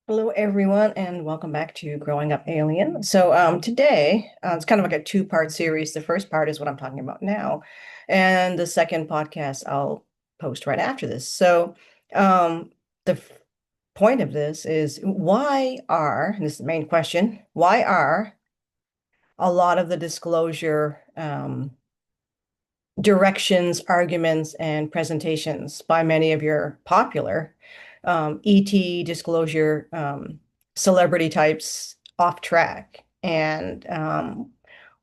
Hello, everyone, and welcome back to Growing Up Alien. Today, it's kind of like a two-part series. The first part is what I'm talking about now, and the second podcast I'll post right after this. The point of this is and this is the main question, why are a lot of the disclosure directions, arguments, and presentations by many of your popular ET disclosure celebrity types off track. And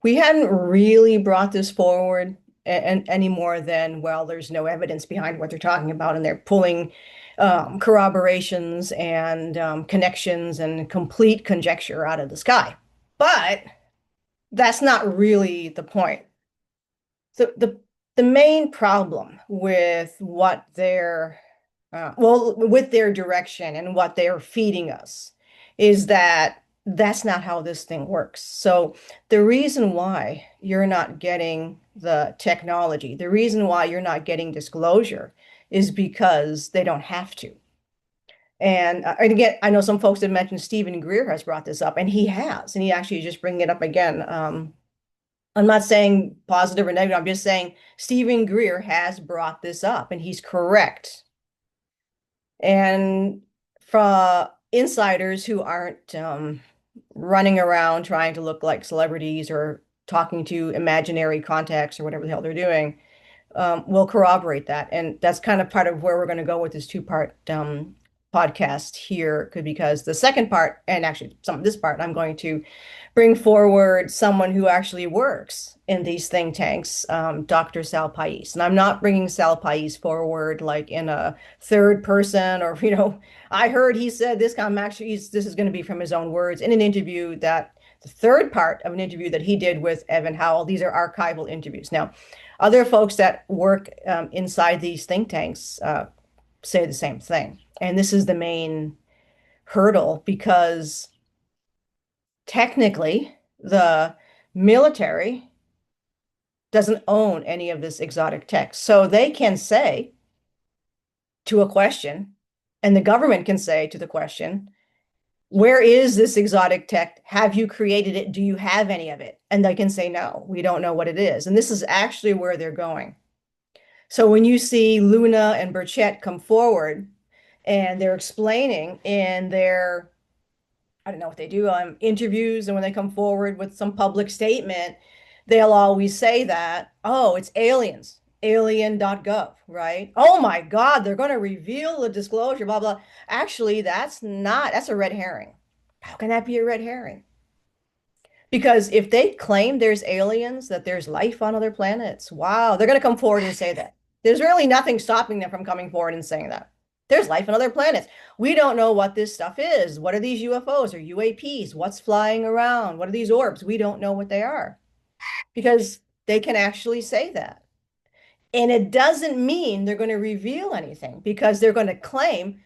we hadn't really brought this forward any more than, well, there's no evidence behind what they're talking about, and they're pulling corroborations and connections and complete conjecture out of the sky. But that's not really the point. So the main problem with what they're with their direction and what they're feeding us is that that's not how this thing works. So the reason why you're not getting the technology, the reason why you're not getting disclosure is because they don't have to. And again, I know some folks have mentioned Stephen Greer has brought this up, and he has, and he actually is just bringing it up again. I'm not saying positive or negative. I'm just saying Stephen Greer has brought this up, and he's correct. And from insiders who aren't running around trying to look like celebrities or talking to imaginary contacts or whatever the hell they're doing, will corroborate that. And that's kind of part of where we're going to go with this two-part podcast here, because the second part, and actually some of this part, I'm going to bring forward someone who actually works in these think tanks, Dr. Sal Pais. And I'm not bringing Sal Pais forward like in a third person or, I heard he said this. This is going to be from his own words in an interview that the third part of an interview that he did with Evan Howell. These are archival interviews. Now, other folks that work inside these think tanks say the same thing. And this is the main hurdle because technically the military doesn't own any of this exotic tech. So they can say to a question, and the government can say to the question, where is this exotic tech? Have you created it? Do you have any of it? And they can say, no, we don't know what it is. And this is actually where they're going. So when you see Luna and Burchett come forward and they're explaining in their, I don't know what they do, interviews, and when they come forward with some public statement, they'll always say that, oh, it's aliens, alien.gov, right? Oh my God, they're going to reveal the disclosure, blah, blah. Actually, that's a red herring. How can that be a red herring? Because if they claim there's aliens, that there's life on other planets, wow, they're going to come forward and say that. There's really nothing stopping them from coming forward and saying that. There's life on other planets. We don't know what this stuff is. What are these UFOs or UAPs? What's flying around? What are these orbs? We don't know what they are because they can actually say that. And it doesn't mean they're going to reveal anything because they're going to claim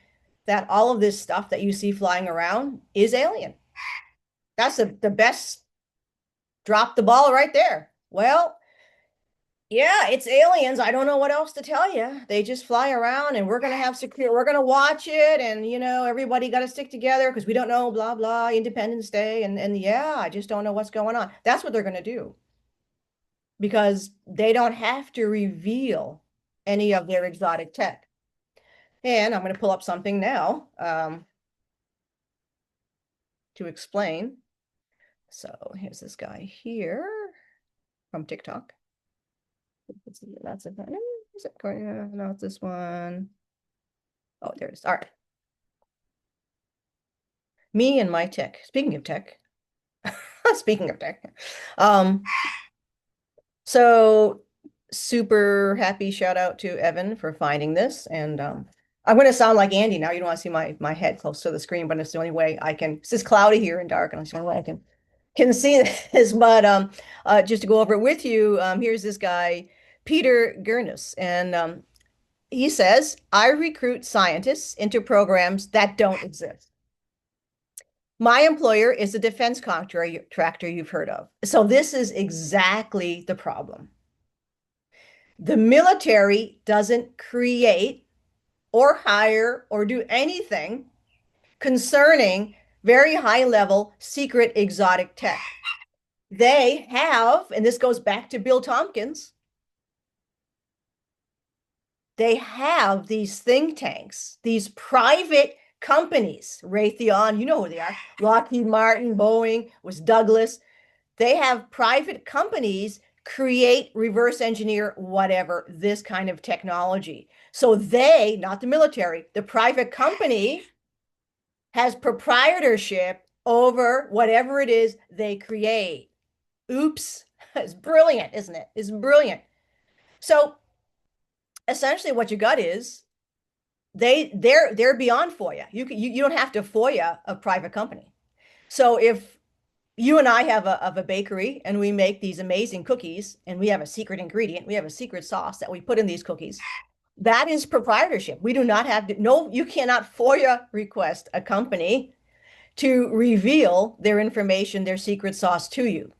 that all of this stuff that you see flying around is alien. That's the best drop the ball right there. Well, yeah, it's aliens. I don't know what else to tell you. They just fly around and we're gonna watch it, and everybody got to stick together because we don't know, blah blah, Independence Day, and yeah, I just don't know what's going on. That's what they're gonna do because they don't have to reveal any of their exotic tech. And I'm gonna pull up something now to explain. So here's this guy here from TikTok. That's it. Is it going? No, it's this one. Oh, there it is. All right. Me and my tech. Speaking of tech, speaking of tech. Um, so super happy shout out to Evan for finding this. And I'm gonna sound like Andy now. You don't want to see my head close to the screen, but it's the only way I can. It's just cloudy here and dark, and it's the only way I can see this. But just to go over it with you, here's this guy, Peter Gurnus, and he says, I recruit scientists into programs that don't exist. My employer is a defense contractor you've heard of. So this is exactly the problem. The military doesn't create or hire or do anything concerning very high level secret exotic tech. They have, and this goes back to Bill Tompkins, they have these think tanks, these private companies, Raytheon, you know who they are, Lockheed Martin, Boeing, was Douglas. They have private companies create, reverse engineer, whatever, this kind of technology. So they, not the military, the private company has proprietorship over whatever it is they create. Oops. It's brilliant, isn't it? It's brilliant. So essentially what you got is they're beyond FOIA. You don't have to FOIA a private company. So if you and I have a bakery and we make these amazing cookies and we have a secret ingredient, we have a secret sauce that we put in these cookies, that is proprietorship. We do not have to, no, you cannot FOIA request a company to reveal their information, their secret sauce to you.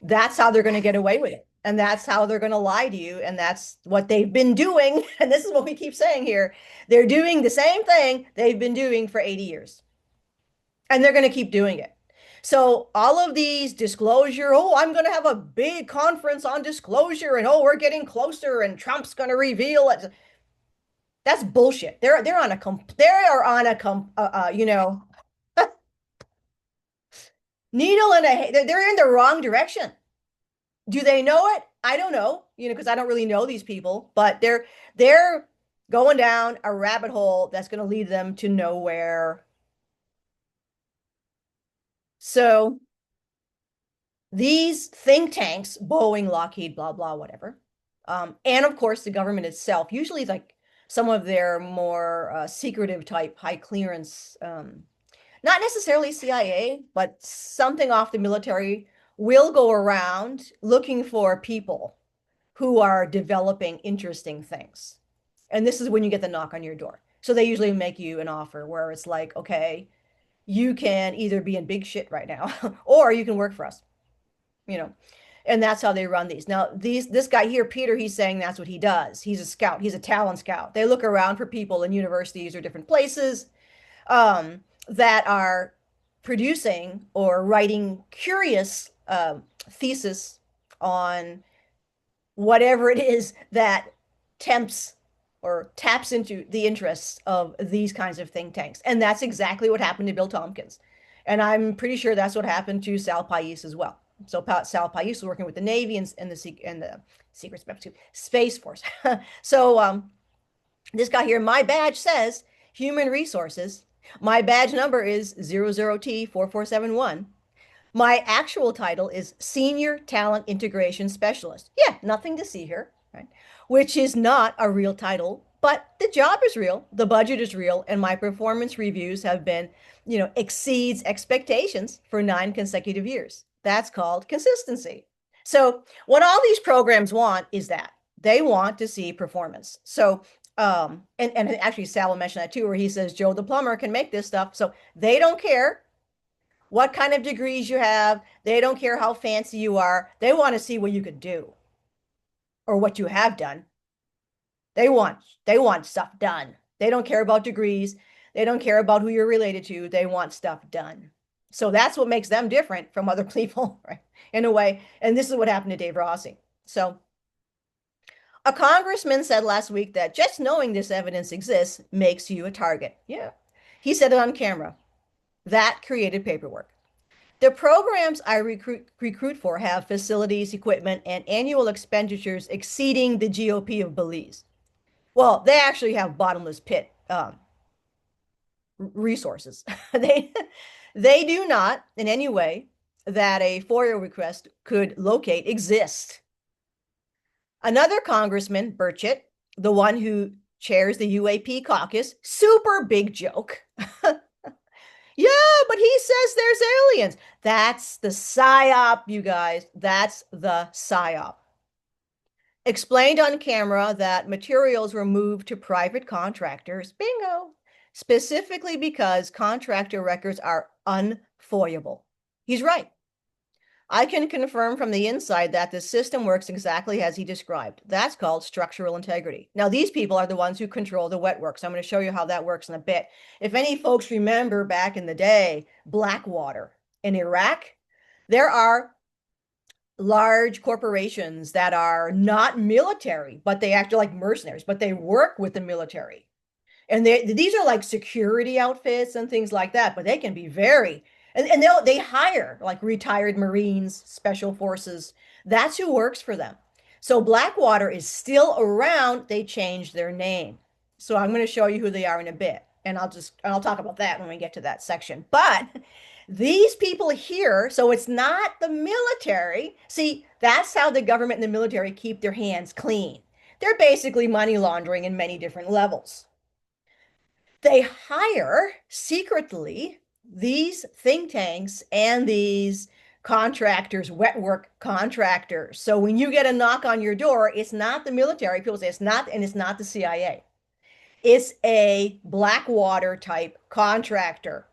That's how they're going to get away with it. And that's how they're going to lie to you. And that's what they've been doing. And this is what we keep saying here. They're doing the same thing they've been doing for 80 years. And they're going to keep doing it. So all of these disclosure, oh, I'm going to have a big conference on disclosure and oh, we're getting closer and Trump's going to reveal it. That's bullshit. They are on a you know, needle in a, they're in the wrong direction. Do they know it? I don't know, because I don't really know these people, but they're going down a rabbit hole that's going to lead them to nowhere. So these think tanks, Boeing, Lockheed, blah, blah, whatever, and of course the government itself, usually like some of their more secretive type, high clearance, not necessarily CIA, but something off the military, will go around looking for people who are developing interesting things. And this is when you get the knock on your door. So they usually make you an offer where it's like, okay, you can either be in big shit right now or you can work for us, you know. And that's how they run these. Now, this guy here, Peter, he's saying that's what he does. He's a scout. He's a talent scout. They look around for people in universities or different places that are producing or writing curious thesis on whatever it is that tempts or taps into the interests of these kinds of think tanks. And that's exactly what happened to Bill Tompkins. And I'm pretty sure that's what happened to Sal Pais as well. So Sal Pais was working with the Navy and the Secret Space Force. So this guy here, my badge says Human Resources. My badge number is 00T4471. My actual title is Senior Talent Integration Specialist. Yeah, nothing to see here, right? Which is not a real title, but the job is real, the budget is real, and my performance reviews have been, exceeds expectations for 9 consecutive years. That's called consistency. So what all these programs want is that they want to see performance. So and actually Sal will mention that too, where he says Joe the plumber can make this stuff. So they don't care what kind of degrees you have. They don't care how fancy you are. They want to see what you could do or what you have done. They want stuff done. They don't care about degrees. They don't care about who you're related to. They want stuff done. So that's what makes them different from other people, right? In a way. And this is what happened to Dave Rossi. So a congressman said last week that just knowing this evidence exists makes you a target. Yeah. He said it on camera. That created paperwork. The programs I recruit for have facilities, equipment, and annual expenditures exceeding the GOP of Belize. Well, they actually have bottomless pit resources. They do not in any way that a FOIA request could locate exist. Another congressman, Burchett, the one who chairs the UAP caucus, super big joke. Yeah, but he says there's aliens. That's the PSYOP, you guys. That's the PSYOP. Explained on camera that materials were moved to private contractors, bingo, specifically because contractor records are unfoyable. He's right. I can confirm from the inside that the system works exactly as he described. That's called structural integrity. Now, these people are the ones who control the wet work. So I'm going to show you how that works in a bit. If any folks remember back in the day, Blackwater in Iraq, there are large corporations that are not military, but they act like mercenaries, but they work with the military. And these are like security outfits and things like that, but they can be very, and they hire like retired Marines, special forces. That's who works for them. So Blackwater is still around. They changed their name. So I'm going to show you who they are in a bit. And I'll talk about that when we get to that section. But these people here, so it's not the military. See, that's how the government and the military keep their hands clean. They're basically money laundering in many different levels. They hire secretly these think tanks and these contractors, wet work contractors. So when you get a knock on your door, it's not the military. People say it's not, and it's not the CIA. It's a Blackwater type contractor.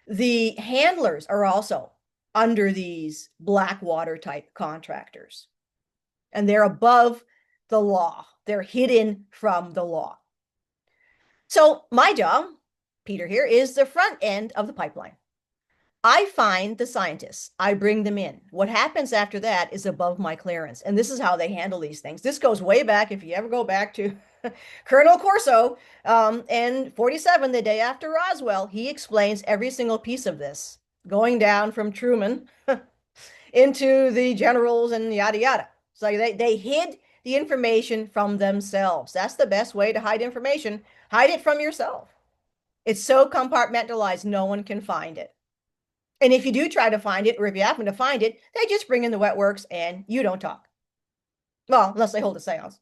The handlers are also under these Blackwater type contractors, and they're above the law. They're hidden from the law. So my job, Peter here, is the front end of the pipeline. I find the scientists. I bring them in. What happens after that is above my clearance. And this is how they handle these things. This goes way back. If you ever go back to Colonel Corso and 47, the day after Roswell, he explains every single piece of this, going down from Truman into the generals and yada, yada. So they hid the information from themselves. That's the best way to hide information. Hide it from yourself. It's so compartmentalized, no one can find it. And if you do try to find it, or if you happen to find it, they just bring in the wet works and you don't talk. Well, unless they hold a seance.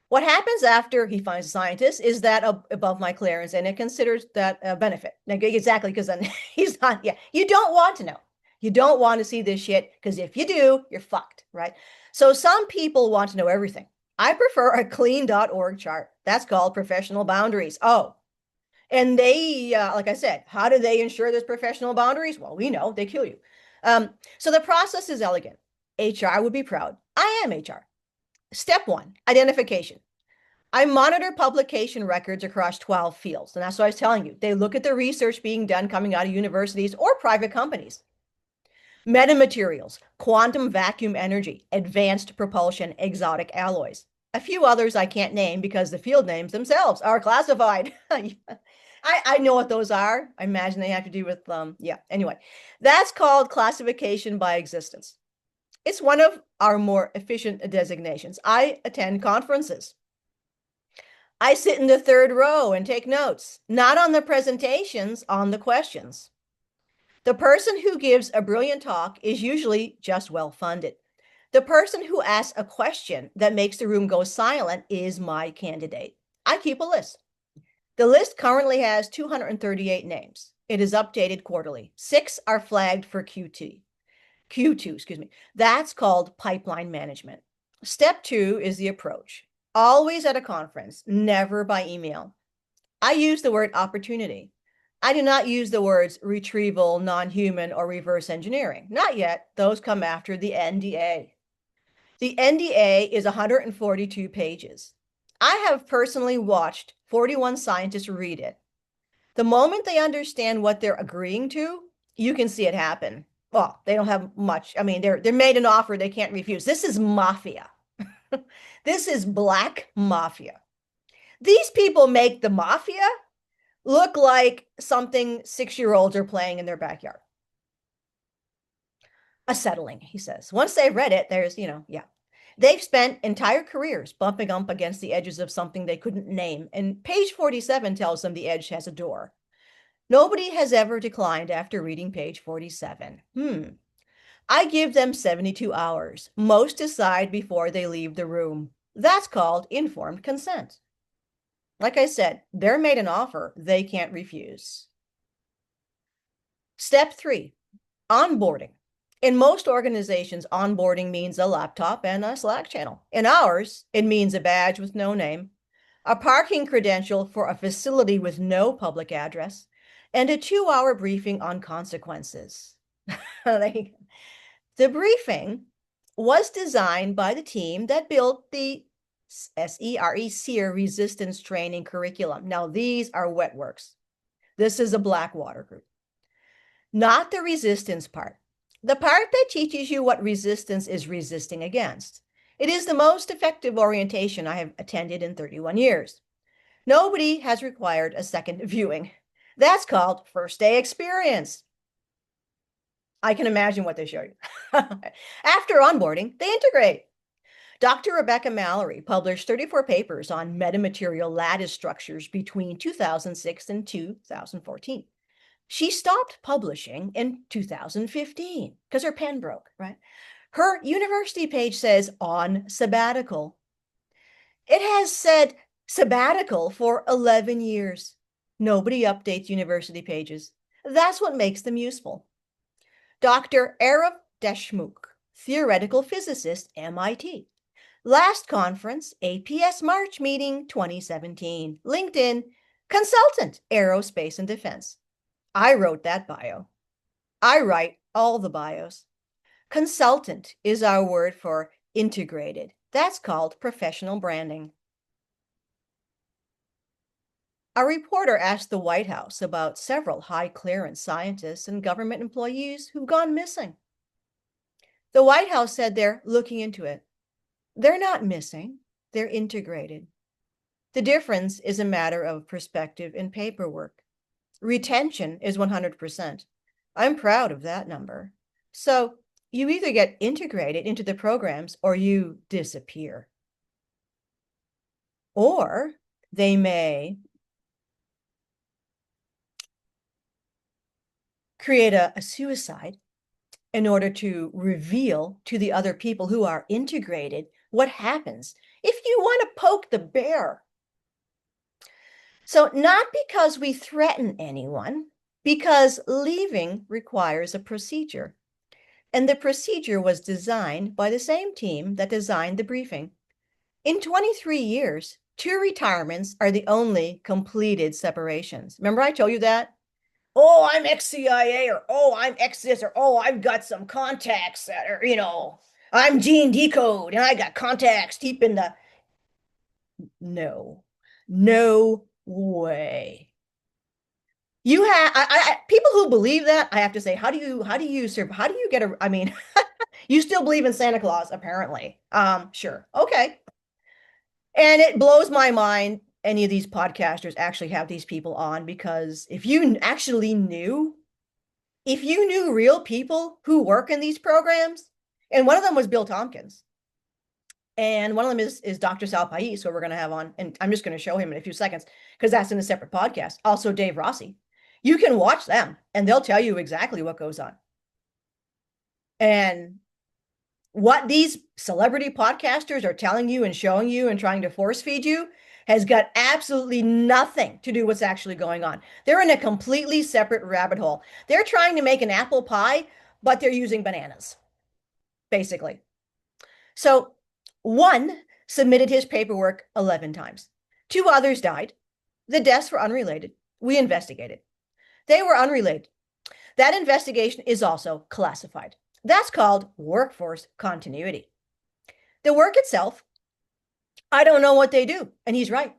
What happens after he finds a scientist is that above my clearance, and it considers that a benefit. Exactly, because then he's not, yeah, you don't want to know. You don't want to see this shit, because if you do, you're fucked, right? So some people want to know everything. I prefer a clean.org chart. That's called professional boundaries. Oh, and they, like I said, how do they ensure there's professional boundaries? Well, we know, they kill you. So the process is elegant. HR would be proud. I am HR. Step one, identification. I monitor publication records across 12 fields. And that's what I was telling you. They look at the research being done coming out of universities or private companies. Metamaterials, quantum vacuum energy, advanced propulsion, exotic alloys. A few others I can't name because the field names themselves are classified. I know what those are. I imagine they have to do with, yeah, anyway. That's called classification by existence. It's one of our more efficient designations. I attend conferences. I sit in the third row and take notes, not on the presentations, on the questions. The person who gives a brilliant talk is usually just well-funded. The person who asks a question that makes the room go silent is my candidate. I keep a list. The list currently has 238 names. It is updated quarterly. 6 are flagged for Q2, excuse me. That's called pipeline management. Step 2 is the approach. Always at a conference, never by email. I use the word opportunity. I do not use the words retrieval, non-human, or reverse engineering. Not yet. Those come after the NDA. The NDA is 142 pages. I have personally watched 41 scientists read it. The moment they understand what they're agreeing to, you can see it happen. Well, they don't have much. I mean, they're made an offer they can't refuse. This is mafia. This is black mafia. These people make the mafia look like something 6-year-olds are playing in their backyard. Acetylene, he says. Once they've read it, there's, yeah. They've spent entire careers bumping up against the edges of something they couldn't name. And page 47 tells them the edge has a door. Nobody has ever declined after reading page 47. I give them 72 hours. Most decide before they leave the room. That's called informed consent. Like I said, they're made an offer they can't refuse. Step 3, onboarding. In most organizations, onboarding means a laptop and a Slack channel. In ours, it means a badge with no name, a parking credential for a facility with no public address, and a 2-hour briefing on consequences. The briefing was designed by the team that built the SERE resistance training curriculum. Now, these are wet works. This is a Blackwater group. Not the resistance part. The part that teaches you what resistance is resisting against. It is the most effective orientation I have attended in 31 years. Nobody has required a second viewing. That's called first day experience. I can imagine what they show you. After onboarding, they integrate. Dr. Rebecca Mallory published 34 papers on metamaterial lattice structures between 2006 and 2014. She stopped publishing in 2015 because her pen broke, right? Her university page says on sabbatical. It has said sabbatical for 11 years. Nobody updates university pages. That's what makes them useful. Dr. Arif Deshmukh, theoretical physicist, MIT. Last conference, APS March meeting 2017. LinkedIn, consultant, aerospace and defense. I wrote that bio. I write all the bios. Consultant is our word for integrated. That's called professional branding. A reporter asked the White House about several high clearance scientists and government employees who've gone missing. The White House said they're looking into it. They're not missing, they're integrated. The difference is a matter of perspective and paperwork. Retention is 100%. I'm proud of that number. So you either get integrated into the programs or you disappear. Or they may create a suicide in order to reveal to the other people who are integrated what happens if you want to poke the bear. So not because we threaten anyone, because leaving requires a procedure. And the procedure was designed by the same team that designed the briefing. In 23 years, 2 retirements are the only completed separations. Remember I told you that? Oh, I'm ex-CIA, or oh, I'm ex-this, or oh, I've got some contacts that are, I'm Gene Decode, and I got contacts deep in the... No way. You have people who believe that, I have to say, how do you get a, I mean, you still believe in Santa Claus, apparently. Sure. Okay. And it blows my mind any of these podcasters actually have these people on, because if you knew real people who work in these programs, and one of them was Bill Tompkins, and one of them is Dr. Sal Pais, who we're going to have on, and I'm just going to show him in a few seconds because that's in a separate podcast. Also, Dave Rossi. You can watch them, and they'll tell you exactly what goes on. And what these celebrity podcasters are telling you and showing you and trying to force feed you has got absolutely nothing to do with what's actually going on. They're in a completely separate rabbit hole. They're trying to make an apple pie, but they're using bananas, basically. So one submitted his paperwork 11 times. 2 others died. The deaths were unrelated. We investigated. They were unrelated. That investigation is also classified. That's called workforce continuity. The work itself, I don't know what they do. And he's right.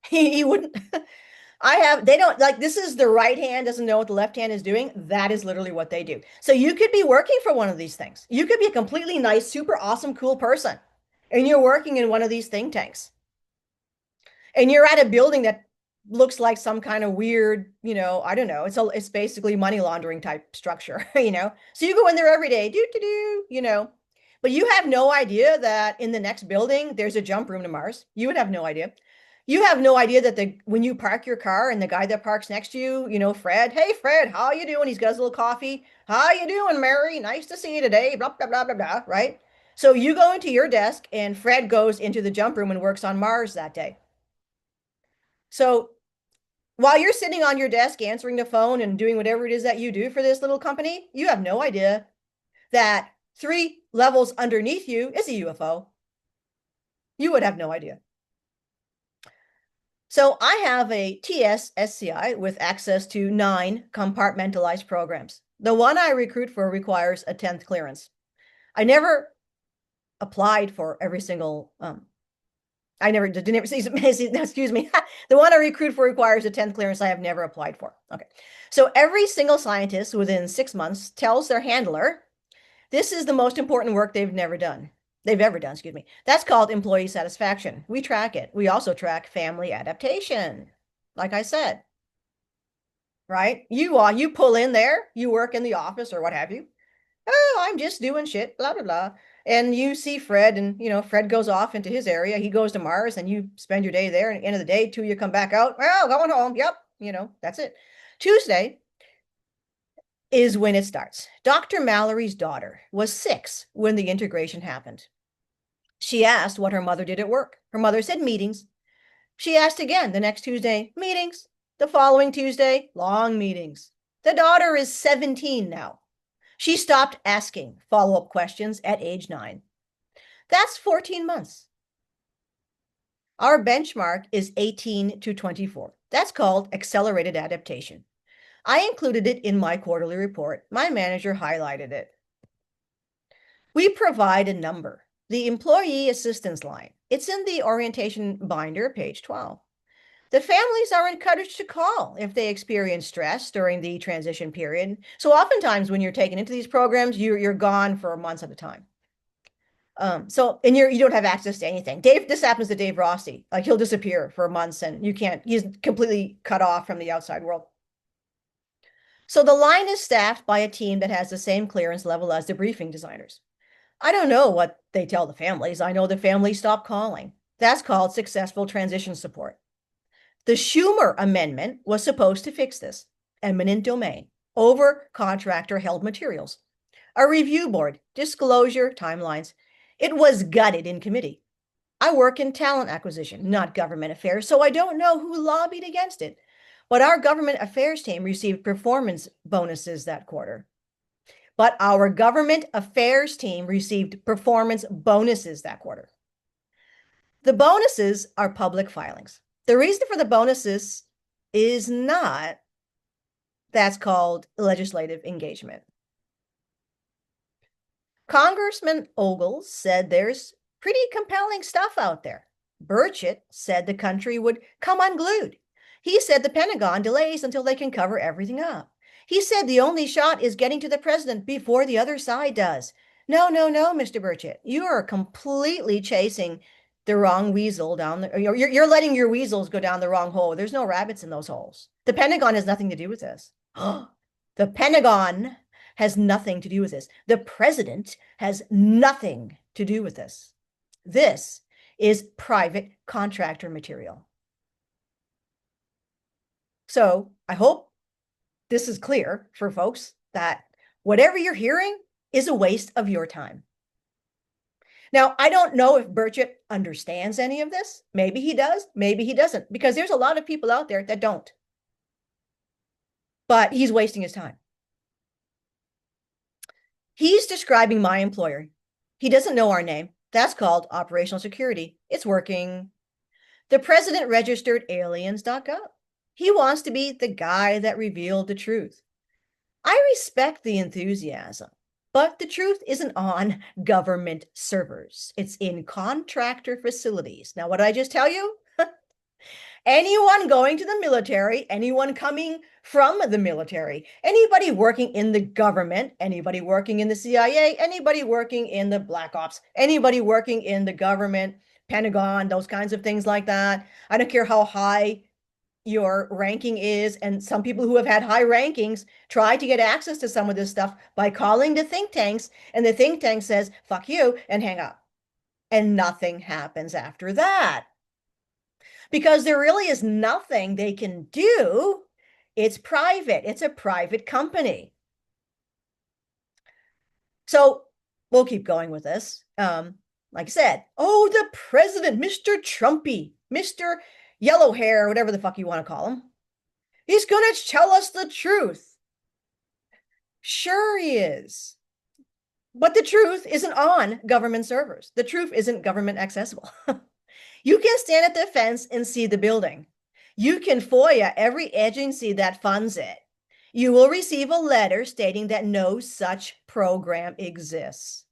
He wouldn't. They don't, like, this is the right hand doesn't know what the left hand is doing. That is literally what they do. So you could be working for one of these things. You could be a completely nice, super awesome, cool person, and you're working in one of these think tanks. And you're at a building that looks like some kind of weird, I don't know. It's basically money laundering type structure, So you go in there every day, but you have no idea that in the next building, there's a jump room to Mars. You would have no idea. You have no idea that when you park your car and the guy that parks next to you, Fred, hey, Fred, how you doing? He's got his little coffee. How you doing, Mary? Nice to see you today. Blah, blah, blah, blah, blah, right? So you go into your desk and Fred goes into the jump room and works on Mars that day. So while you're sitting on your desk answering the phone and doing whatever it is that you do for this little company, you have no idea that 3 levels underneath you is a UFO. You would have no idea. So I have a TS SCI with access to 9 compartmentalized programs. The one I recruit for requires a 10th clearance. I never applied for every single, I never did, excuse me. The one I recruit for requires a 10th clearance I have never applied for. Okay. So every single scientist within 6 months tells their handler, this is the most important work they've ever done, excuse me. That's called employee satisfaction. We track it. We also track family adaptation. Like I said, right? You pull in there, you work in the office or what have you. Oh, I'm just doing shit, blah, blah, blah. And you see Fred, and Fred goes off into his area. He goes to Mars, and you spend your day there. And at the end of the day, you come back out. Well, going home. Yep. That's it. Tuesday is when it starts. Dr. Mallory's daughter was 6 when the integration happened. She asked what her mother did at work. Her mother said meetings. She asked again the next Tuesday, meetings. The following Tuesday, long meetings. The daughter is 17 now. She stopped asking follow-up questions at age 9. That's 14 months. Our benchmark is 18 to 24. That's called accelerated adaptation. I included it in my quarterly report. My manager highlighted it. We provide a number, the employee assistance line. It's in the orientation binder, page 12. The families are encouraged to call if they experience stress during the transition period. So oftentimes when you're taken into these programs, you're gone for months at a time. And you don't have access to anything. This happens to Dave Rossi. Like, he'll disappear for months and he's completely cut off from the outside world. So the line is staffed by a team that has the same clearance level as the briefing designers. I don't know what they tell the families. I know the families stop calling. That's called successful transition support. The Schumer amendment was supposed to fix this. Eminent domain, over contractor held materials, a review board, disclosure, timelines. It was gutted in committee. I work in talent acquisition, not government affairs, so I don't know who lobbied against it. But our government affairs team received performance bonuses that quarter. The bonuses are public filings. The reason for the bonuses is not, that's called legislative engagement. Congressman Ogles said there's pretty compelling stuff out there. Burchett said the country would come unglued. He said the Pentagon delays until they can cover everything up. He said the only shot is getting to the president before the other side does. No, Mr. Burchett, you are completely chasing the wrong weasel down the, you're letting your weasels go down the wrong hole. There's no rabbits in those holes. The Pentagon has nothing to do with this. The Pentagon has nothing to do with this. The president has nothing to do with this. This is private contractor material. So I hope this is clear for folks that whatever you're hearing is a waste of your time. Now, I don't know if Burchett understands any of this. Maybe he does, maybe he doesn't, because there's a lot of people out there that don't. But he's wasting his time. He's describing my employer. He doesn't know our name. That's called operational security. It's working. The president registered aliens.gov. He wants to be the guy that revealed the truth. I respect the enthusiasm, but the truth isn't on government servers. It's in contractor facilities. Now, what did I just tell you? Anyone going to the military, anyone coming from the military, anybody working in the government, anybody working in the CIA, anybody working in the Black Ops, anybody working in the government, Pentagon, those kinds of things like that. I don't care how high your ranking is. And some people who have had high rankings try to get access to some of this stuff by calling the think tanks. And the think tank says, fuck you, and hang up. And nothing happens after that. Because there really is nothing they can do. It's private. It's a private company. So we'll keep going with this. Like I said, oh, the president, Mr. Trumpy, Mr. Yellow hair, whatever the fuck you want to call him. He's going to tell us the truth. Sure he is. But the truth isn't on government servers. The truth isn't government accessible. You can stand at the fence and see the building. You can FOIA every agency that funds it. You will receive a letter stating that no such program exists.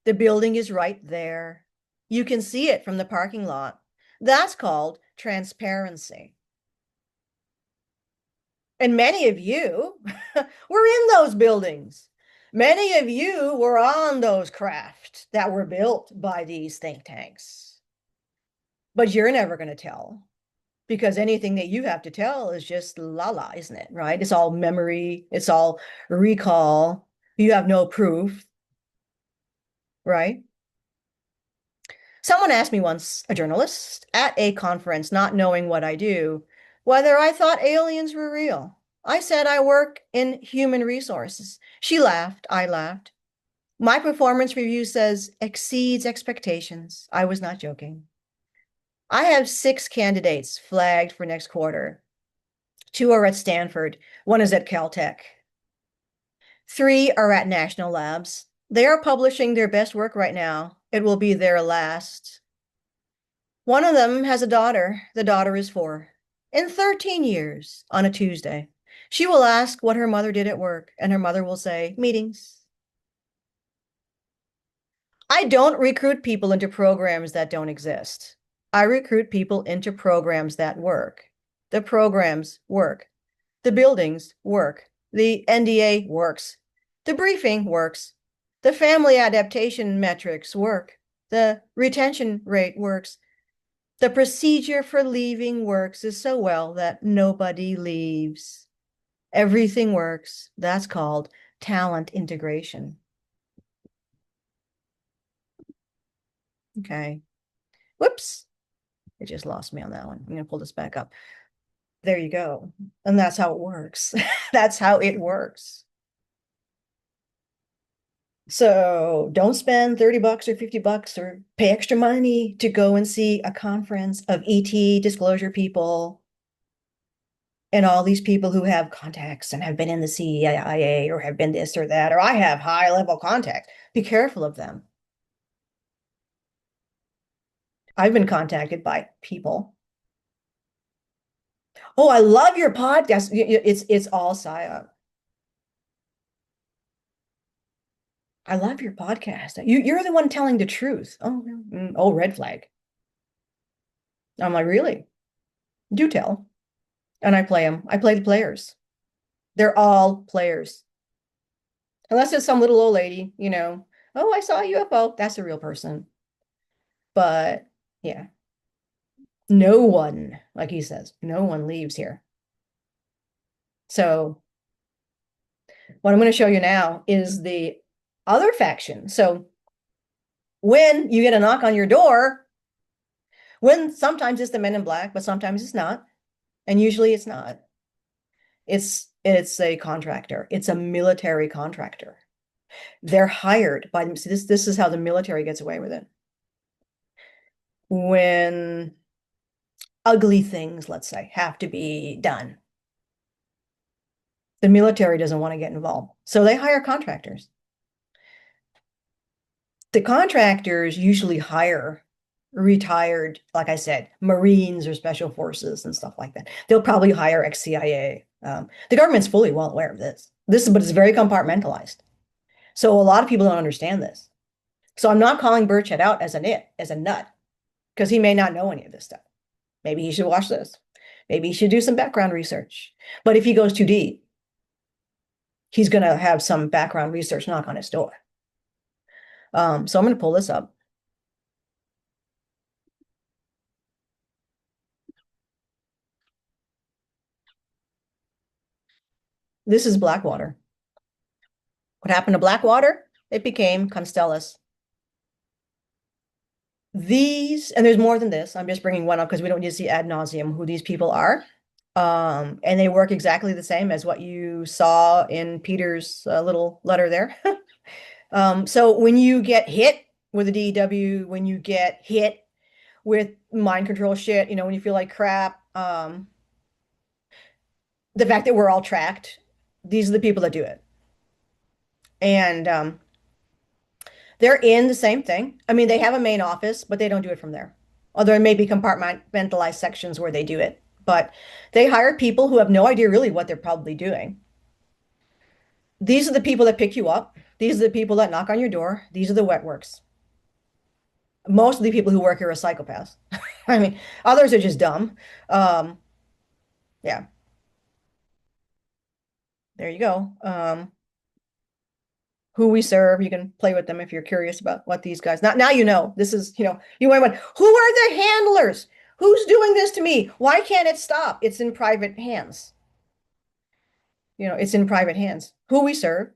The building is right there. You can see it from the parking lot. That's called transparency. And many of you were in those buildings. Many of you were on those craft that were built by these think tanks. But you're never going to tell because anything that you have to tell is just la la, isn't it? Right? It's all memory, it's all recall. You have no proof, right? Someone asked me once, a journalist, at a conference, not knowing what I do, whether I thought aliens were real. I said I work in human resources. She laughed. I laughed. My performance review says exceeds expectations. I was not joking. I have 6 candidates flagged for next quarter. 2 are at Stanford. 1 is at Caltech. 3 are at national labs. They are publishing their best work right now. It will be their last. One of them has a daughter. The daughter is 4. In 13 years, on a Tuesday, she will ask what her mother did at work, and her mother will say, meetings. I don't recruit people into programs that don't exist. I recruit people into programs that work. The programs work. The buildings work. The NDA works. The briefing works. The family adaptation metrics work. The retention rate works. The procedure for leaving works is so well that nobody leaves. Everything works. That's called talent integration. Okay. Whoops. It just lost me on that one. I'm going to pull this back up. There you go. And that's how it works. That's how it works. So don't spend 30 bucks or 50 bucks or pay extra money to go and see a conference of ET disclosure people and all these people who have contacts and have been in the CIA or have been this or that, or I have high level contacts. Be careful of them. I've been contacted by people. Oh, I love your podcast. It's all psyop. I love your podcast. You're the one telling the truth. Oh, oh, red flag. I'm like, really? Do tell. And I play them. I play the players. They're all players. Unless it's some little old lady, oh, I saw a UFO. That's a real person. But yeah, no one, like he says, no one leaves here. So what I'm going to show you now is the other faction. So when you get a knock on your door, when sometimes it's the men in black, but sometimes it's not. And usually it's not. It's a contractor. It's a military contractor. They're hired by them. See, this is how the military gets away with it. When ugly things, let's say, have to be done, the military doesn't want to get involved. So they hire contractors. The contractors usually hire retired, like I said, Marines or special forces and stuff like that. They'll probably hire ex-CIA. The government's fully well aware of this. But it's very compartmentalized. So a lot of people don't understand this. So I'm not calling Burchett out as a nut, because he may not know any of this stuff. Maybe he should watch this. Maybe he should do some background research. But if he goes too deep, he's going to have some background research knock on his door. So I'm going to pull this up. This is Blackwater. What happened to Blackwater? It became Constellus. And there's more than this. I'm just bringing one up because we don't need to see ad nauseum who these people are. And they work exactly the same as what you saw in Peter's little letter there. So when you get hit with a DEW, when you get hit with mind control shit, when you feel like crap, the fact that we're all tracked, these are the people that do it. And they're in the same thing. I mean, they have a main office, but they don't do it from there. Although there may be compartmentalized sections where they do it, but they hire people who have no idea really what they're probably doing. These are the people that pick you up. These are the people that knock on your door. These are the wet works. Most of the people who work here are psychopaths. I mean, others are just dumb. Um, yeah, there you go. Who we serve, you can play with them if you're curious about what these guys. Now you know. This is, you might want, who are the handlers? Who's doing this to me? Why can't it stop? It's in private hands. It's in private hands. Who we serve.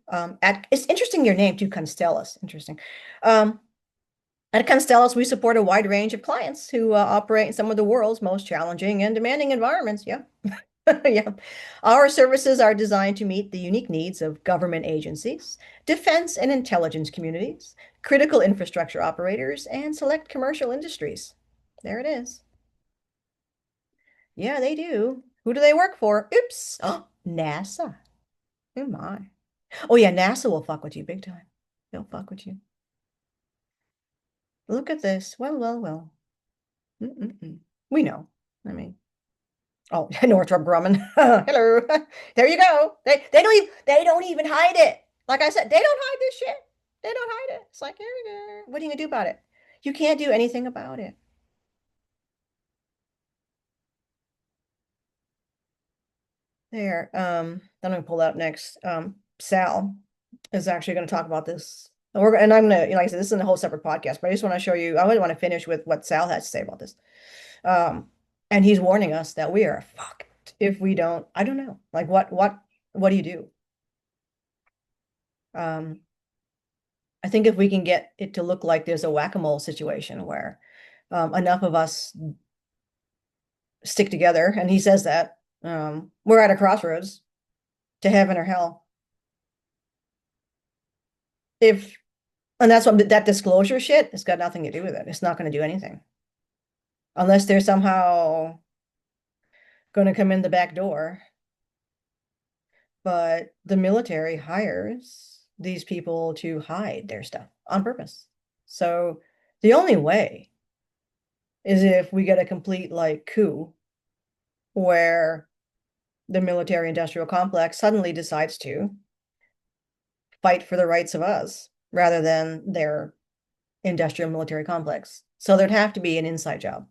It's interesting your name too, Constellus. Interesting. Um, At Constellus, we support a wide range of clients who operate in some of the world's most challenging and demanding environments. Yeah. Yeah. Our services are designed to meet the unique needs of government agencies, defense and intelligence communities, critical infrastructure operators, and select commercial industries. There it is. Yeah, they do. Who do they work for? Oops. Oh, NASA. Oh my. Oh yeah, NASA will fuck with you big time. They'll fuck with you. Look at this. Well, well, well. Mm-mm-mm. We know. I mean, oh, Northrop Grumman. Hello. There you go. They don't even hide it. Like I said, they don't hide this shit. They don't hide it. It's like, here we go. What are you gonna do about it? You can't do anything about it. There. Then I'm gonna pull that up next. Sal is actually gonna talk about this. And I'm gonna, like I said, this is a whole separate podcast, but I just want to show you, I really want to finish with what Sal has to say about this. And he's warning us that we are fucked if we don't, I don't know. Like what do you do? Um, I think if we can get it to look like there's a whack-a-mole situation where enough of us stick together, and he says that we're at a crossroads to heaven or hell. And that's what that disclosure shit, it's got nothing to do with it. It's not going to do anything unless they're somehow going to come in the back door. But the military hires these people to hide their stuff on purpose. So the only way is if we get a complete like coup where the military industrial complex suddenly decides to fight for the rights of us rather than their industrial military complex. So there'd have to be an inside job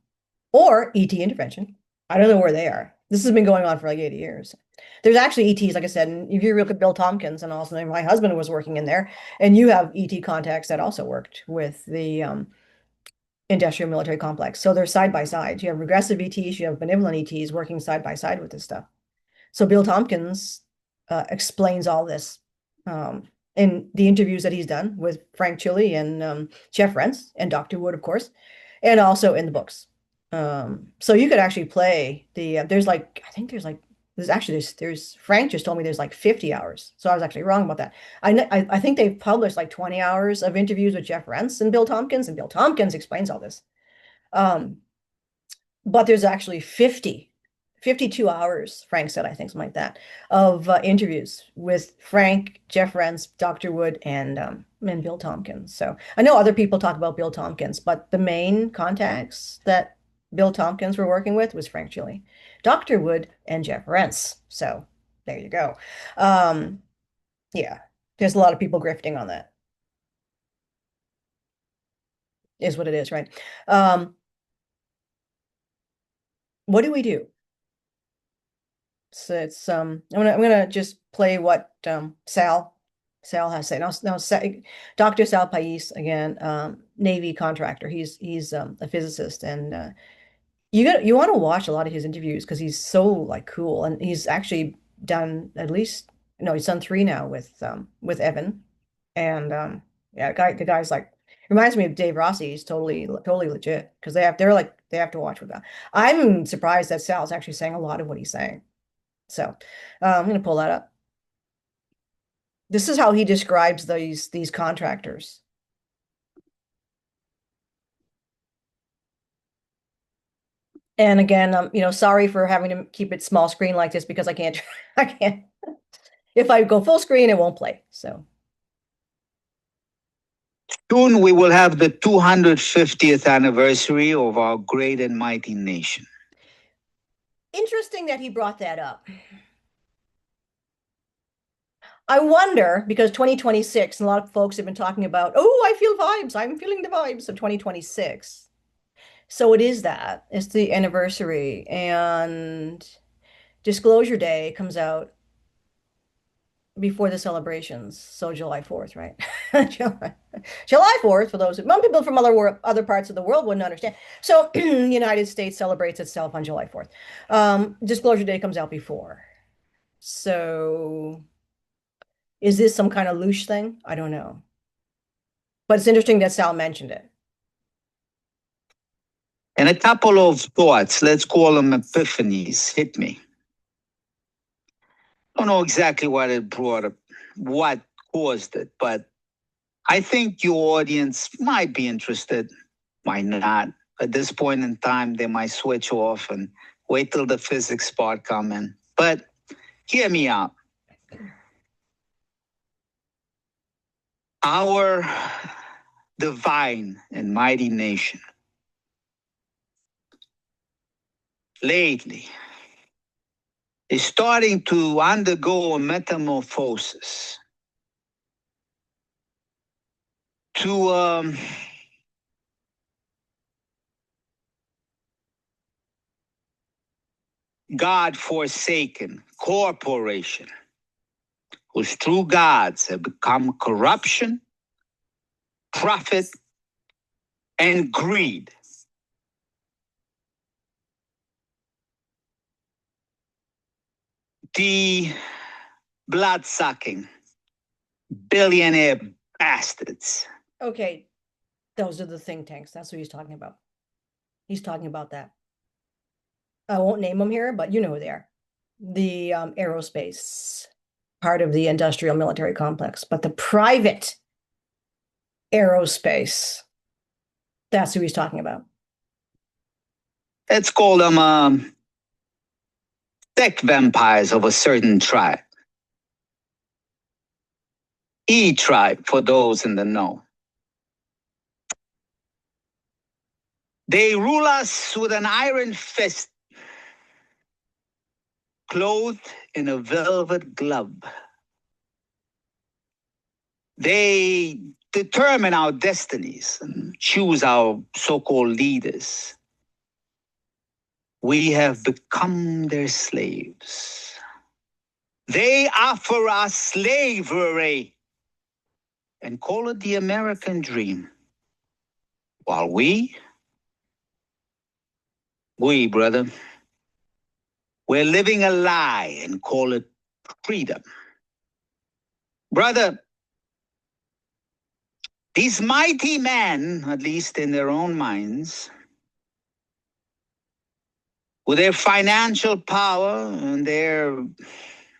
or ET intervention. I don't know where they are. This has been going on for like 80 years. There's actually ETs, like I said, and if you look at Bill Tompkins, and also my husband was working in there, and you have ET contacts that also worked with the industrial military complex. So they're side by side. You have regressive ETs, you have benevolent ETs working side by side with this stuff. So Bill Tompkins explains all this in the interviews that he's done with Frank Chile and Jeff Rense and Dr. Wood, of course, and also in the books. So you could actually play there's like, I think there's Frank just told me there's like 50 hours. So I was actually wrong about that. I think they've published like 20 hours of interviews with Jeff Rense and Bill Tompkins explains all this. But there's actually 52 hours, Frank said, I think, something like that, of interviews with Frank, Jeff Rense, Dr. Wood, and Bill Tompkins. So I know other people talk about Bill Tompkins, but the main contacts that Bill Tompkins were working with was Frank Chile, Dr. Wood, and Jeff Rense. So there you go. Yeah, there's a lot of people grifting on that, is what it is, right? What do we do? So it's I'm gonna just play what Sal has said. Now Dr. Sal Pais again, Navy contractor. He's a physicist, and you want to watch a lot of his interviews because he's so like cool, and he's actually done at least no, he's done 3 now with Evan, and yeah, the guy's like reminds me of Dave Rossi. He's totally legit because they have to watch with that. I'm surprised that Sal's actually saying a lot of what he's saying. So I'm going to pull that up. This is how he describes these contractors. And again, sorry for having to keep it small screen like this because I can't. I can't. If I go full screen, it won't play. So soon we will have the 250th anniversary of our great and mighty nation. interesting that he brought that up. I wonder, because 2026, and a lot of folks have been talking about, oh, I feel vibes. I'm feeling the vibes of 2026. So it is that. It's the anniversary, and Disclosure Day comes out before the celebrations. So July 4th, right? July 4th, for those who, most people from other parts of the world wouldn't understand. So the United States celebrates itself on July 4th. Disclosure Day comes out before. So is this some kind of loosh thing? I don't know. But it's interesting that Sal mentioned it. And a couple of thoughts, let's call them epiphanies, hit me. I don't know exactly what it brought up, what caused it, but I think your audience might be interested, might not. At this point in time, they might switch off and wait till the physics part come in. But hear me out. Our divine and mighty nation lately is starting to undergo a metamorphosis to God-forsaken corporation whose true gods have become corruption, profit, and greed. The blood-sucking billionaire bastards. Okay, those are the think tanks. That's what he's talking about. He's talking about that. I won't name them here, but you know who they are. The aerospace part of the industrial military complex, but the private aerospace, that's who he's talking about. Let's call them tech vampires of a certain tribe. E-tribe for those in the know. They rule us with an iron fist, clothed in a velvet glove. They determine our destinies and choose our so-called leaders. We have become their slaves. They offer us slavery and call it the American dream. While we, brother, we're living a lie and call it freedom. Brother, these mighty men, at least in their own minds, with their financial power and their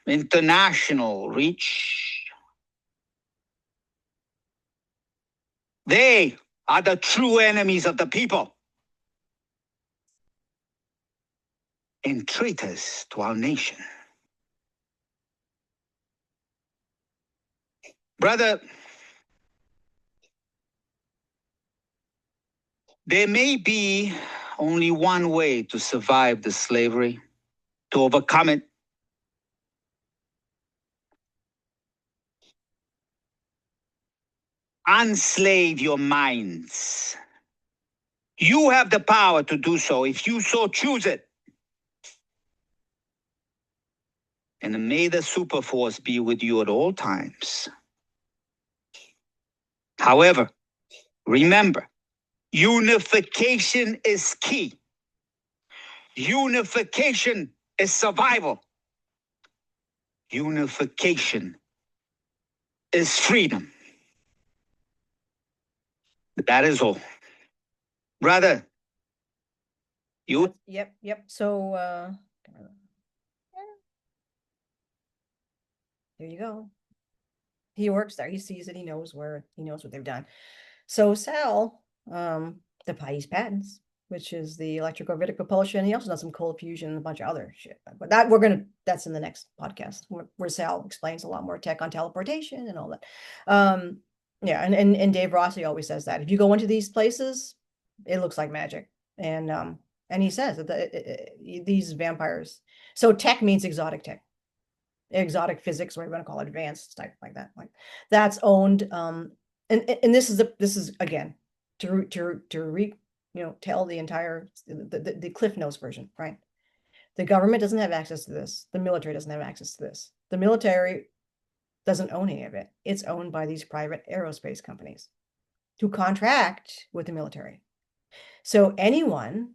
international reach, they are the true enemies of the people and traitors to our nation. Brother, there may be only one way to survive the slavery, to overcome it. Unslave your minds. You have the power to do so if you so choose it. And may the superforce be with you at all times. However, remember, unification is key. Unification is survival. Unification is freedom. That is all. Brother, you. Yep. So there you go. He works there. He sees it. He knows what they've done. So Sal, the PAIS patents, which is the electrical vehicle propulsion. He also does some cold fusion and a bunch of other shit. But that's in the next podcast where Sal explains a lot more tech on teleportation and all that. Yeah, and Dave Rossi always says that if you go into these places, it looks like magic. And And he says that these vampires. So tech means exotic tech, exotic physics, whatever you want to call it, advanced type like that. Like that's owned. And this is again tell the entire the Cliff Notes version, right? The government doesn't have access to this. The military doesn't have access to this. The military doesn't own any of it. It's owned by these private aerospace companies who contract with the military. So anyone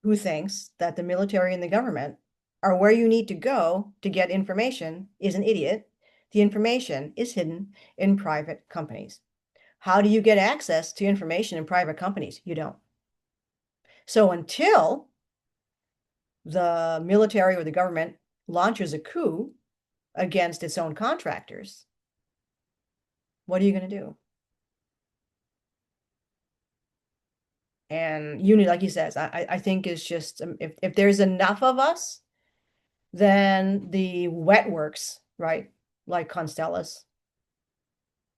who thinks that the military and the government are where you need to go to get information is an idiot. The information is hidden in private companies. How do you get access to information in private companies? You don't. So until the military or the government launches a coup against its own contractors, what are you going to do? And unity, like he says, I think is just if there's enough of us, then the wet works, right? Like Constellas,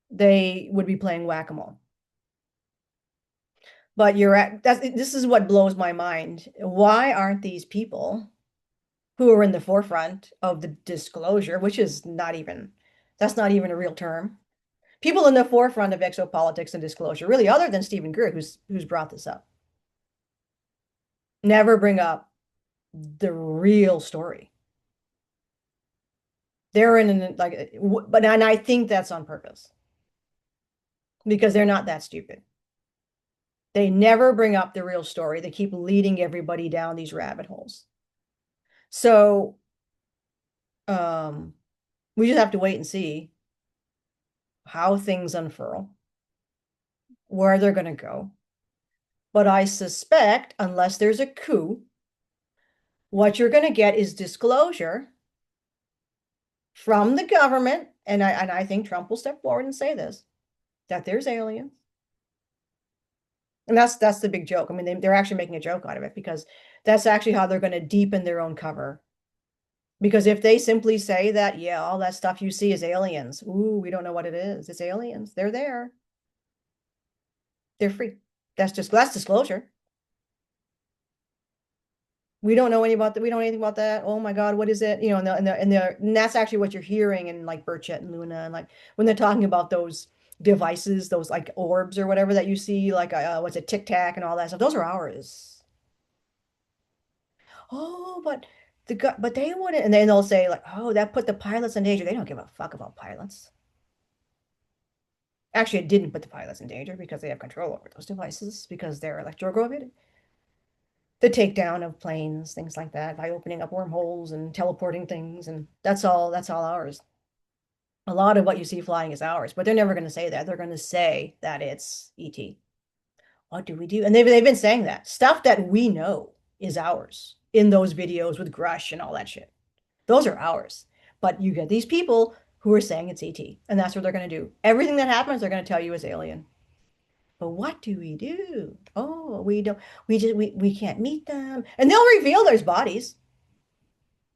they would be playing whack-a-mole. But this is what blows my mind. Why aren't these people who are in the forefront of the disclosure, which is not even, that's not even a real term. People in the forefront of exopolitics and disclosure, really, other than Stephen Greer, who's brought this up, never bring up the real story. They're in like, but and I think that's on purpose because they're not that stupid. They never bring up the real story. They keep leading everybody down these rabbit holes. So we just have to wait and see how things unfurl, where they're going to go. But I suspect, unless there's a coup, what you're going to get is disclosure from the government, and I think Trump will step forward and say this, that there's aliens. And that's the big joke. I mean, they're actually making a joke out of it because that's actually how they're going to deepen their own cover. Because if they simply say that, yeah, all that stuff you see is aliens. Ooh, we don't know what it is. It's aliens. They're there. They're free. That's disclosure. We don't know we don't know anything about that. Oh my God, what is it? You know, and that's actually what you're hearing in like Burchett and Luna, and like when they're talking about those devices, those like orbs or whatever that you see, like what's it, Tic Tac and all that stuff. Those are ours. Oh, but they wouldn't, and then they'll say like, oh, that put the pilots in danger. They don't give a fuck about pilots. Actually, it didn't put the pilots in danger because they have control over those devices because they're electrogravitated. The takedown of planes, things like that, by opening up wormholes and teleporting things, and that's all ours. A lot of what you see flying is ours, but they're never going to say that. They're going to say that it's ET. What do we do? And they've been saying that stuff that we know is ours in those videos with Grush and all that shit. Those are ours. But you get these people who are saying it's ET, and that's what they're going to do. Everything that happens, they're going to tell you is alien. But what do we do? Oh, we don't, we can't meet them. And they'll reveal there's bodies.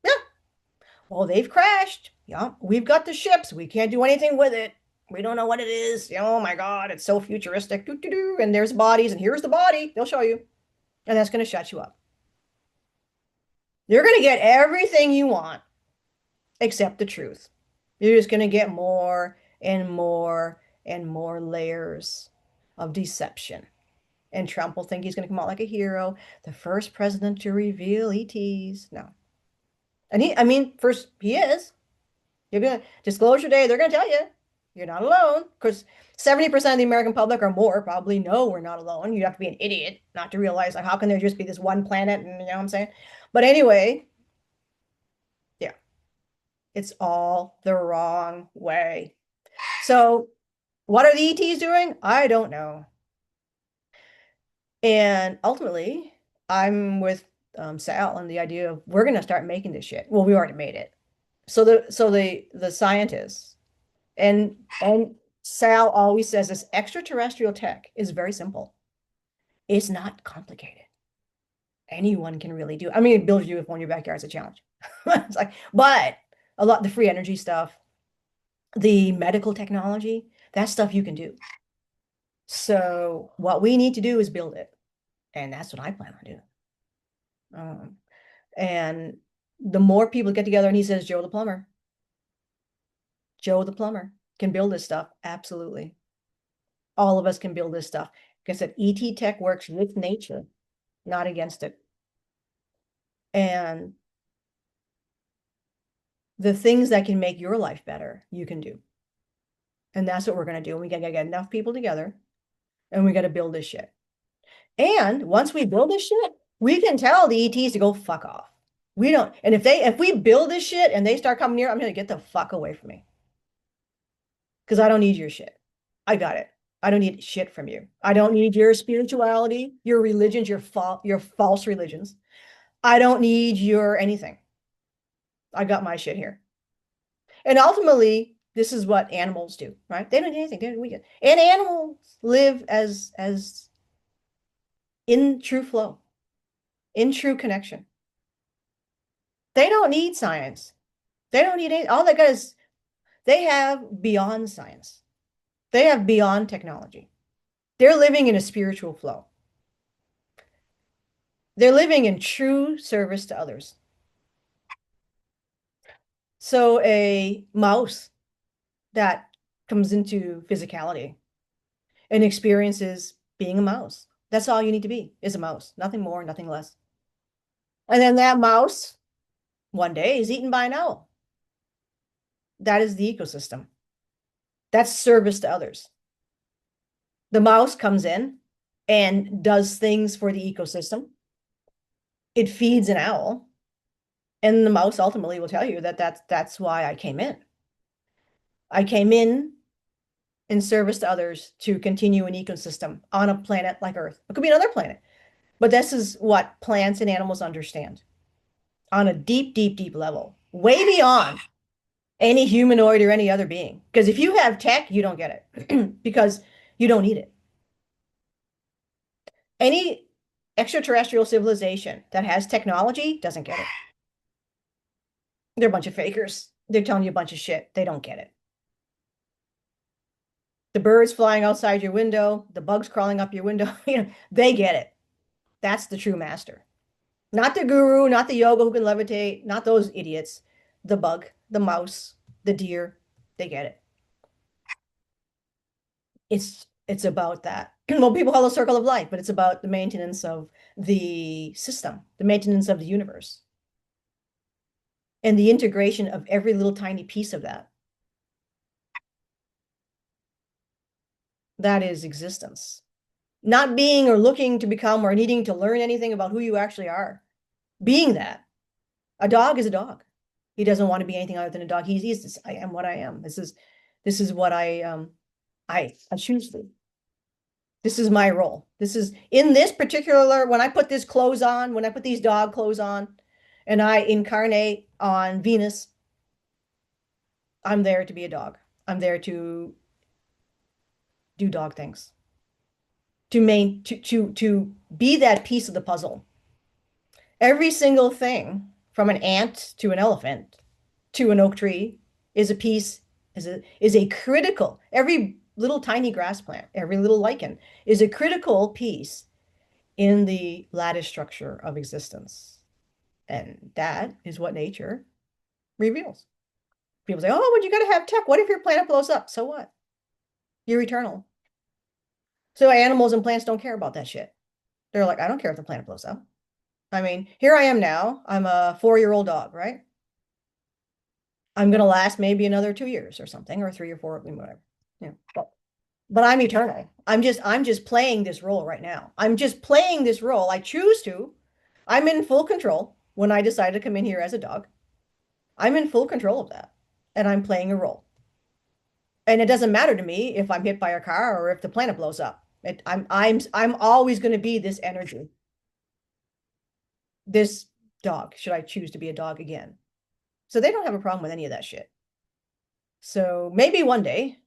Yeah. Well, they've crashed. Yeah. We've got the ships. We can't do anything with it. We don't know what it is. Oh my God, it's so futuristic. Doo, doo, doo. And there's bodies, and here's the body. They'll show you. And that's going to shut you up. You're going to get everything you want except the truth. You're just going to get more and more and more layers of deception. And Trump will think he's going to come out like a hero, the first president to reveal ETs. No. And first, he is. You're going to, disclosure day, they're going to tell you, you're not alone. Because 70% of the American public or more probably know we're not alone. You have to be an idiot not to realize, like, how can there just be this one planet? And you know what I'm saying? But anyway, yeah, it's all the wrong way. So what are the ETs doing? I don't know. And ultimately, I'm with Sal on the idea of we're going to start making this shit. Well, we already made it. So the scientists and Sal always says this extraterrestrial tech is very simple. It's not complicated. Anyone can really do it. I mean, build you UFO in your backyard is a challenge. It's like, but a lot the free energy stuff, the medical technology, that stuff you can do. So what we need to do is build it. And that's what I plan on doing. Um, and the more people get together, and he says, Joe the plumber can build this stuff. Absolutely. All of us can build this stuff. Like I said, ET tech works with nature, not against it. And the things that can make your life better, you can do. And that's what we're going to do. We got to get enough people together and we got to build this shit. And once we build this shit, we can tell the ETs to go fuck off. We don't, and if we build this shit and they start coming near, I'm going to get the fuck away from me. Because I don't need your shit. I got it. I don't need shit from you. I don't need your spirituality, your religions, your false religions. I don't need your anything. I got my shit here. And ultimately, this is what animals do, right? They don't need anything. They don't, we get, and animals live as in true flow, in true connection. They don't need science. They don't need any, all they got is they have beyond science. They have beyond technology. They're living in a spiritual flow. They're living in true service to others. So a mouse that comes into physicality and experiences being a mouse. That's all you need to be, is a mouse. Nothing more, nothing less. And then that mouse one day is eaten by an owl. That is the ecosystem. That's service to others. The mouse comes in and does things for the ecosystem. It feeds an owl. And the mouse ultimately will tell you that that's why I came in. I came in service to others to continue an ecosystem on a planet like Earth. It could be another planet, but this is what plants and animals understand on a deep, deep, deep level, way beyond any humanoid or any other being. Because if you have tech, you don't get it because you don't need it. Any extraterrestrial civilization that has technology doesn't get it. They're a bunch of fakers. They're telling you a bunch of shit. They don't get it. The birds flying outside your window, the bugs crawling up your window, they get it. That's the true master. Not the guru, not the yoga who can levitate, not those idiots. The bug, the mouse, the deer, they get it. It's about that. Well, people call it a circle of life, but it's about the maintenance of the system, the maintenance of the universe, and the integration of every little tiny piece of that. That is existence. Not being or looking to become or needing to learn anything about who you actually are. Being that. A dog is a dog. He doesn't want to be anything other than a dog. He's this, I am what I am. This is what I choose to. This is my role. This is in this particular, when I put this clothes on, when I put these dog clothes on, and I incarnate on Venus, I'm there to be a dog. I'm there to do dog things. To be that piece of the puzzle. Every single thing, from an ant to an elephant to an oak tree, is a piece, is a critical, every little tiny grass plant, every little lichen is a critical piece in the lattice structure of existence. And that is what nature reveals. People say, oh, but you got to have tech. What if your planet blows up? So what? You're eternal. So animals and plants don't care about that shit. They're like, I don't care if the planet blows up. I mean, here I am now. I'm a 4-year-old dog, right? I'm going to last maybe another 2 years or something, or 3 or 4, whatever. Yeah. But I'm eternal. I'm just playing this role right now. I'm just playing this role. I choose to. I'm in full control when I decide to come in here as a dog. I'm in full control of that. And I'm playing a role. And it doesn't matter to me if I'm hit by a car or if the planet blows up. I'm always going to be this energy. This dog, should I choose to be a dog again. So they don't have a problem with any of that shit. So maybe one day,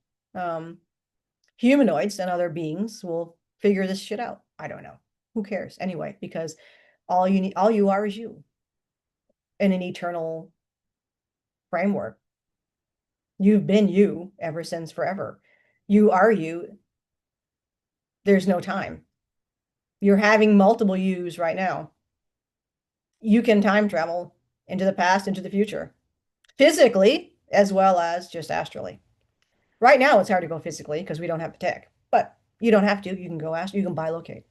humanoids and other beings will figure this shit out. I don't know. Who cares? Anyway, because all you are is you in an eternal framework. You've been you ever since forever. You are you. There's no time. You're having multiple yous right now. you can time travel into the past, into the future, physically as well as just astrally. Right now, it's hard to go physically because we don't have the tech, but you don't have to. You can go you can bilocate.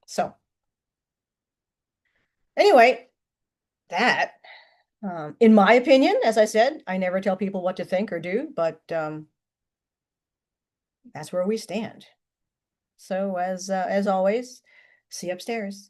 So anyway, that, in my opinion, as I said, I never tell people what to think or do, but that's where we stand. So as always, see you upstairs.